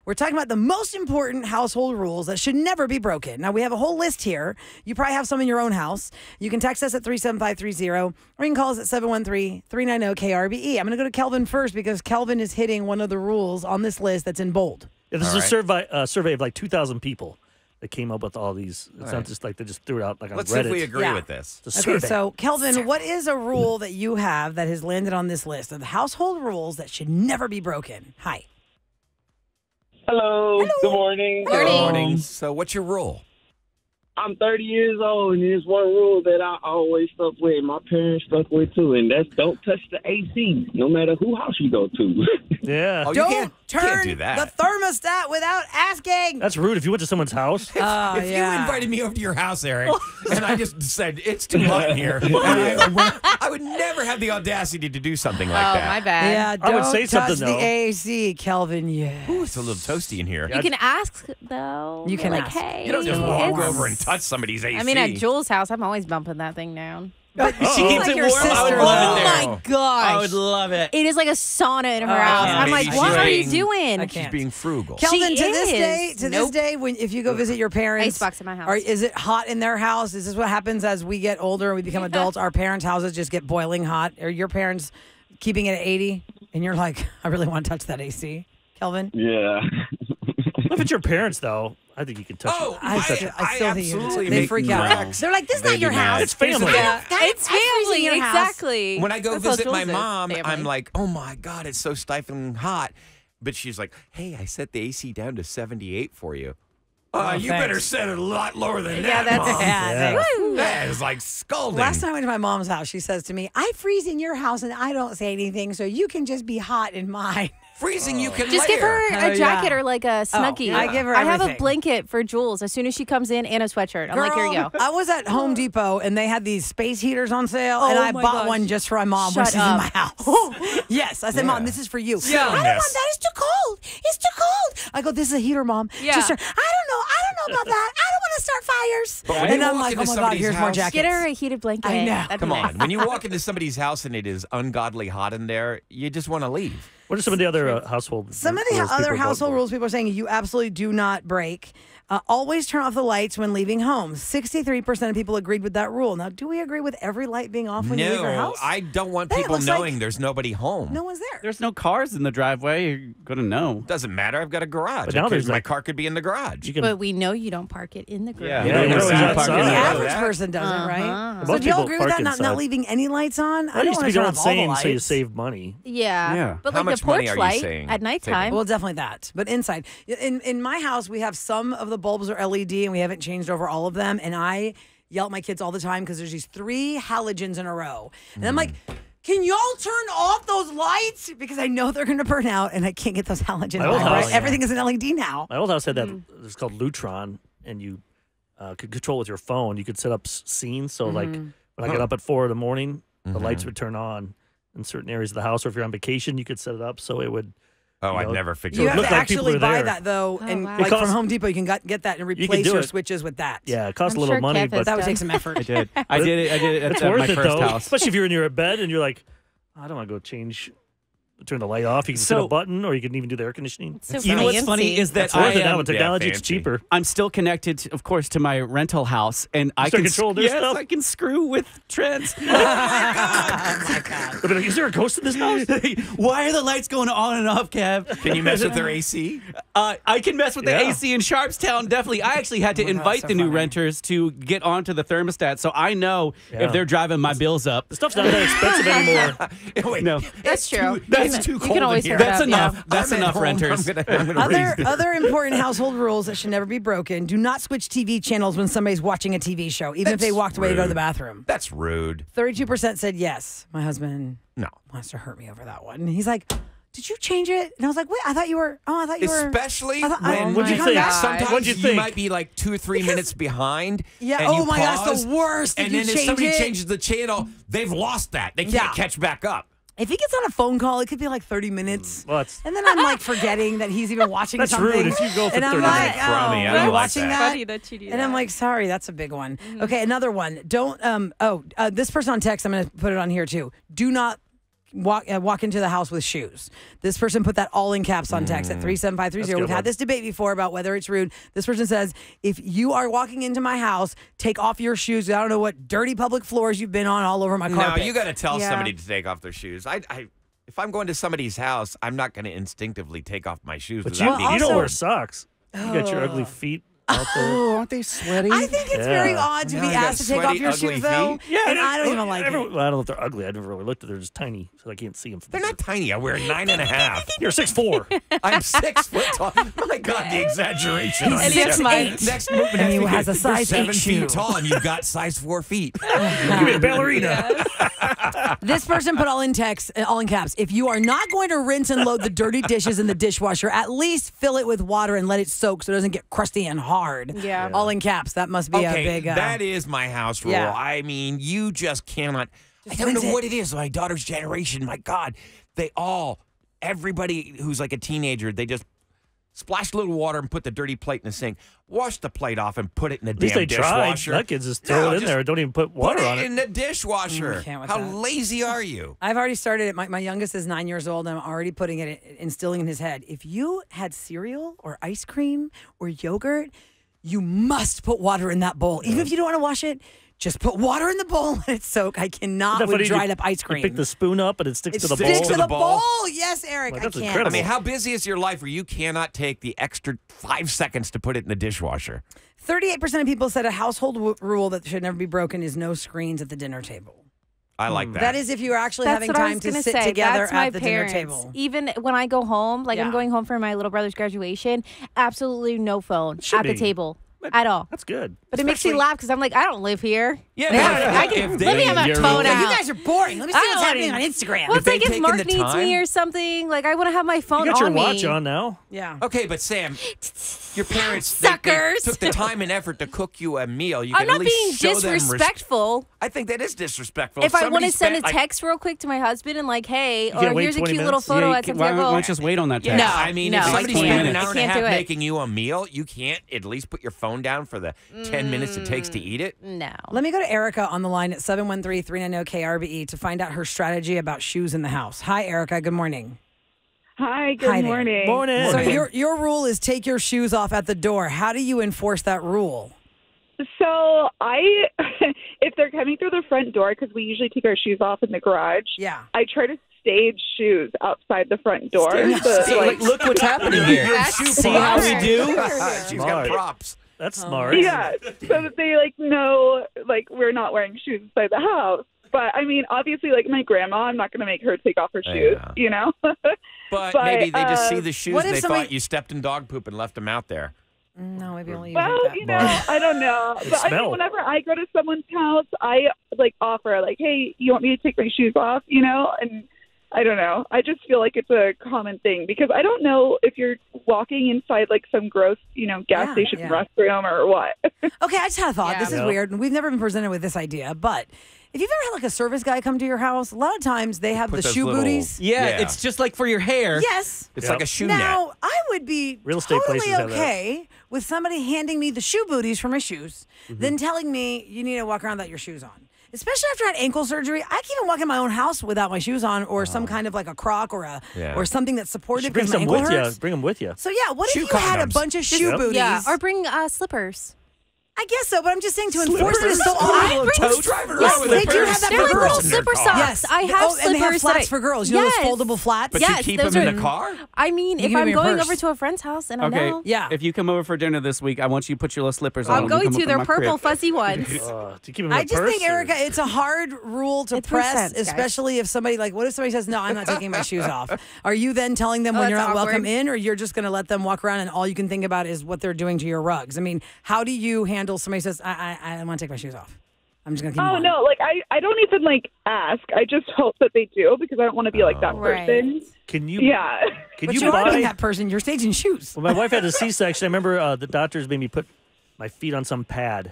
We're talking about the most important household rules that should never be broken. Now, we have a whole list here. You probably have some in your own house. You can text us at 37530, or you can call us at 713-390-KRBE. I'm going to go to Kelvin first because Kelvin is hitting one of the rules on this list that's in bold. Yeah, this is a survey of like 2,000 people that came up with all these. It's not just like they just threw it out like on Reddit. Let's see if we agree with this. Okay, so Kelvin, what is a rule that you have that has landed on this list of the household rules that should never be broken? Hi. Hello. Good morning. Good morning. So what's your rule? I'm 30 years old, and there's one rule that I always stuck with. My parents stuck with, too, and that's don't touch the AC, no matter who house you go to. Yeah. Oh, Don't you can't turn do that. the thermostat without asking. That's rude if you went to someone's house. If you invited me over to your house, Eric, and I just said, it's too hot in here, and I would never have the audacity to do something like that. Oh, my bad. Yeah, I would don't say touch something, the though. AC, Kelvin, yes. Ooh, it's a little toasty in here. You can ask, though. You can like, ask. hey. You don't just walk it's- over and touch somebody's AC. I mean, at Jules' house, I'm always bumping that thing down. But She keeps like it your warm. I would sister, love Oh it there. my gosh. I would love it. It is like a sauna in her Oh, house. yeah. I'm like, Maybe what she's are you being- doing? I She's can't. being frugal. Kelvin, She to this is. day, when if you go visit your parents, Icebox in my house. Or is it hot in their house? Is this what happens as we get older and we become adults? Our parents' houses just get boiling hot. Are your parents keeping it at 80? And you're like, I really want to touch that AC, Kelvin. Yeah. If it's your parents, though, I think you can touch it. I still think absolutely they make freak no out. cracks. They're like, this is not They'd your be house. mad. It's family. Yeah. It's family, in your house. exactly. When I go That's how visit my Jules is, mom, family. I'm like, oh my God, it's so stifling hot. But she's like, hey, I set the AC down to 78 for you. You thanks. better set it a lot lower than Yeah, that, that's- Mom. Yeah, thanks. That is like scalding. Last time I went to my mom's house, she says to me, I freeze in your house and I don't say anything, so you can just be hot in mine. Freezing, you can Just layer. give her Oh, a jacket yeah. or like a snuggie. I give her I have a everything. blanket for Jules as soon as she comes in and a sweatshirt. I'm like, here you go. I was at Home Depot and they had these space heaters on sale, and Oh I my bought gosh. one just for my mom when Shut she's in up. my house. Yes, I said, Mom, this is for you. Yeah. I don't want that. It's too cold. It's too cold. I go, this is a heater, Mom. Yeah. Just I don't know about that. I don't want to start fires. But when And you I'm walk like, into oh my God, somebody's here's more house- jackets. Get her a heated blanket. I know. That'd Come be nice. on. When you walk into somebody's house and it is ungodly hot in there, you just want to leave. What are some of the other household Some of the rules other people household vote for? rules people are saying you absolutely do not break. Always turn off the lights when leaving home. 63% of people agreed with that rule. Now, do we agree with every light being off when you leave your No, house? I don't want Then it people looks like knowing there's nobody home. No one's there. There's no cars in the driveway. You're going to know. Doesn't matter. I've got a garage. But now there's my like- car could be in the garage. You can, But we know you don't park it in the garage. Yeah. Yeah, You you're don't outside. park in The the Yeah. average that. person doesn't, right? So Most do y'all people agree with park that? Not inside. leaving any lights on? I used to want be turn going off all the insane so you lights. save money. Yeah. But How like much the porch money are you light saying? at nighttime. Well, definitely that. But inside, in my house, we have some of the bulbs are LED, and we haven't changed over all of them. And I yell at my kids all the time because there's these 3 halogens in a row, and I'm like, can y'all turn off those lights? Because I know they're going to burn out, and I can't get those halogens My old on. Right? house, Everything is an LED now. My old house had that. It's called Lutron, and you could control with your phone. You could set up scenes. So, like, when I got up at 4 in the morning, the lights would turn on in certain areas of the house. Or if you're on vacation, you could set it up so it would. Oh, You I'd know, never figured You it have that looked to like people actually were buy there. that though, Oh, and wow. like It costs- from Home Depot, you can get that and replace do your it. switches with that. Yeah, it costs I'm a little sure money, Kev but has That would done. take some effort. I did. I did it it's at worth my it first though. house. Especially if you're in your bed and you're like, I don't want to go turn the light off. You can set So- a button, or you can even do the air conditioning. So You know what's fancy. funny is that It's worth it now I with technology. It's fancy. cheaper. I'm still connected, of course, to my rental house, and I still can control their yes, stuff? I can screw with Trent. Oh my God. They'll be like, is there a ghost in this house? Why are the lights going on and off, Kev? Can you mess with their AC? I can mess with the Yeah. AC in Sharpstown, definitely. I actually had to invite so the new funny. renters to get onto the thermostat, so I know Yeah. if they're driving my bills up. The stuff's not that expensive anymore. Wait, No. That's true. That's too You cold can always in here. turn it That's up, enough. yeah. That's I'm at enough, home. renters. I'm gonna raise Other important household rules that should never be broken. Do not switch TV channels when somebody's watching a TV show, even if they That's walked away to go to the rude. bathroom. That's rude. 32% said yes. My husband No. wants to hurt me over that one. He's like, did you change it? And I was like, wait, I thought you were. Especially I thought- when What'd you my think? God. sometimes What'd you you think? might be like 2 or 3 minutes behind. Yeah, and oh you my gosh, pause, the worst. Did And you then if change somebody it? changes the channel, they've lost that. They can't Yeah. catch back up. If he gets on a phone call, it could be like 30 minutes. Well, that's- And then I'm like forgetting that he's even watching That's something. rude if you go for and I'm 30 like, minutes. oh, Crummy, I are don't you like watching that. that? Funny that you do And I'm that. like, sorry, that's a big one. Okay, another one. Don't, this person on text, I'm going to put it on here too. Do not walk into the house with shoes. This person put that all in caps on text at 37530. We've had this debate before about whether it's rude. This person says, if you are walking into my house, take off your shoes. I don't know what dirty public floors you've been on all over my carpet. No, you got to tell somebody to take off their shoes. If I'm going to somebody's house, I'm not going to instinctively take off my shoes. But without you don't wear socks. You got your ugly feet out there. Oh, aren't they sweaty? I think it's very odd to be Now I got asked to take off sweaty, your ugly shoes, though. feet. Yeah, and I don't even like it. Well, I don't know if they're ugly. I never really looked at them. They're just tiny, so I can't see them. They're not tiny. I wear 9.5. You're 6'4". I'm 6 foot tall. My God, the exaggeration. on He's this. 6'8". Next movement And he has has a to be size 8 7 shoe. feet tall, and you've got size 4 feet. Give me a ballerina. This person put all in caps. If you are not going to rinse and load the dirty dishes in the dishwasher, at least fill it with water and let it soak so it doesn't get crusty and hard. Yeah. All in caps. That must be a big. That is my house rule. Yeah. I mean, you just cannot. I don't rinse know it. what it is. My daughter's generation, my God, everybody who's like a teenager, they just splash a little water and put the dirty plate in the sink. Wash the plate off and put it in the At least damn they tried. dishwasher. That kids just throw it in there. Don't even put water Put on it it. in the dishwasher. can't with How that. lazy are you? I've already started it. My youngest is 9 years old, and I'm already putting it, instilling in his head. If you had cereal or ice cream or yogurt, you must put water in that bowl. Even if you don't want to wash it, just put water in the bowl and let it soak. I cannot Isn't that with funny? dried up ice cream. You pick the spoon up and it sticks to the bowl. Sticks to the bowl. bowl. Yes, Eric. Like, I that's can't. incredible. I mean, how busy is your life where you cannot take the extra 5 seconds to put it in the dishwasher? 38% of people said a household rule that should never be broken is no screens at the dinner table. I like that. That is if you're actually That's having what I time was to gonna sit say. together That's my at the parents. dinner table. Even when I go home, like Yeah. I'm going home for my little brother's graduation, absolutely no phone Should at the be. table at all. That's good. But it makes me laugh because I'm like, I don't live here. Yeah, I can, let me have my you're- phone Yeah, out. you guys are boring. Let me see I what's don't happening on wanna- Instagram. Well, it's If like they've if Mark taken the needs me time- or something, like I want to have my phone You got your on watch me. on now. Yeah. Okay, but Sam, your parents they Suckers. took the time and effort to cook you a meal. You I'm can at not least being show them disrespectful. I think that is disrespectful. If I want somebody to send a spent, like- text real quick to my husband and like, hey, can't or wait here's a 20 cute little minutes? photo Yeah, at why Santiago. don't you just wait on that text? No, I mean, no, if I somebody's can't. spending an I hour and a can't half do it. making you a meal, you can't at least put your phone down for the 10 minutes it takes to eat it? No. Let me go to Erica on the line at 713-390-KRBE to find out her strategy about shoes in the house. Hi, Erica. Good morning. Hi, good Hi there. morning. Morning. So your rule is take your shoes off at the door. How do you enforce that rule? So if they're coming through the front door, because we usually take our shoes off in the garage, Yeah. I try to stage shoes outside the front door. So, Like, look what's happening here. That's See how we do? She's got Smart. props. That's smart. yeah, so that they know we're not wearing shoes inside the house. But I mean, obviously, my grandma, I'm not going to make her take off her shoes, Yeah. you know. But, But, maybe they just see the shoes what and if they somebody- thought you stepped in dog poop and left them out there. No, maybe only you Well, think that. I don't know. But I smell. mean, whenever I go to someone's house, I offer hey, you want me to take my shoes off? And I don't know. I just feel like it's a common thing because I don't know if you're walking inside some gross, gas Yeah, station yeah. restroom or what. Okay, I just had a thought. Yeah. This is Yeah. weird, and we've never been presented with this idea, but if you've ever had a service guy come to your house, a lot of times they have Put the those shoe little- booties. Yeah, Yeah. it's just like for your hair. Yes. It's Yep. like a shoe net. Now, I would be Real estate totally places have that. okay with somebody handing me the shoe booties for my shoes, Mm-hmm. then telling me you need to walk around without your shoes on. Especially after I had ankle surgery, I can't even walk in my own house without my shoes on, or some kind of a croc or Yeah. or something that's You supportive should bring because my some ankle with hurts. you. Bring them with you. So yeah, what Shoe if you had a condoms. bunch of shoe Yep. booties? Yeah, or bring slippers. I guess so, but I'm just saying to enforce it is so I odd. bring- Who's driving Yes, around with they a do pair of have that They're like for little girls in their slipper car? socks. Yes. I have and slippers they have that flats for girls. You know Yes. those foldable flats? But Yes, you keep those them in are- the car? I mean, You if give me I'm your going purse. over to a friend's house and I Okay. know. Yeah. If you come over for dinner this week, I want you to put your little slippers on. I'm when going you come to. up They're my purple crib. fuzzy ones. Do you keep them in I a just purse, think, or- Erica, it's a hard rule to It makes press, sense, guys. especially if somebody what if somebody says, "No, I'm not taking my shoes off." Are you then telling them Oh, when you're that's not welcome awkward. in, or you're just going to let them walk around and all you can think about is what they're doing to your rugs? I mean, how do you handle somebody says, "I want to take my shoes off"? I'm just going to keep Oh them on. no, I don't even ask. I just hope that they do because I don't want to be like that Right. person. Can you? Yeah. Can But you you are being buy? that person. You're staging shoes. When my wife had a C-section, I remember the doctors made me put my feet on some pad.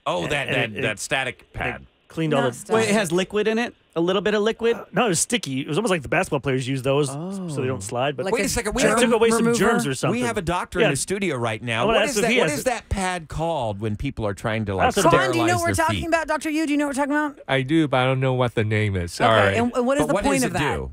Oh, And that it- static pad. Cleaned all Not the. stuff. Wait, it has liquid in it? A little bit of liquid? No, it was sticky. It was almost like the basketball players use those so they don't slide. But Like Wait a second. We it have, took away some remover? germs or something. we have a doctor Yeah. in the studio right now. I wanna What ask is if he that? What has is it. that pad called when people are trying to like That's a- sterilize Ron, do you know what we're their talking feet? about? Dr. Yu, do you know what we're talking about? I do, but I don't know what the name is. Sorry. Okay, and what is But the what point does of it that? do?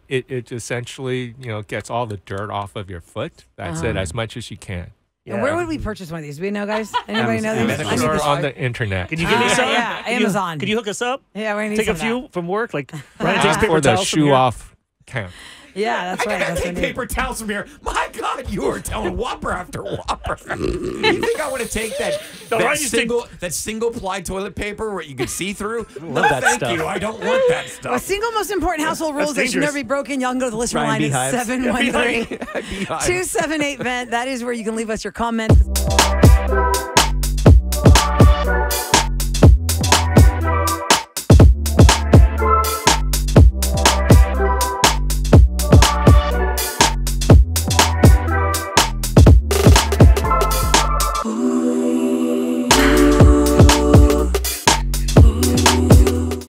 It essentially, gets all the dirt off of your foot. That's it, as much as you can. And where would we purchase one of these? Do we know, guys? Anybody know these? Amazon. Or on the internet. Can you give me some? Yeah, Can you- Amazon. Can you hook us up? Yeah, we need Take a some of that. few from work, like Ryan takes paper For the towels from shoe here. off count. Yeah, that's I right. gotta That's take what we need. paper towels from here. My God, you are telling Whopper after Whopper. You think I want to take that, No, Ryan, you take- that single ply toilet paper where you can see through? No, that thank stuff. you. I don't want that A stuff. single most important household rule That's that should dangerous. never be broken. Y'all can go to the listener Ryan line at Beehives. 713 Beehive. 278 vent. That is where you can leave us your comments.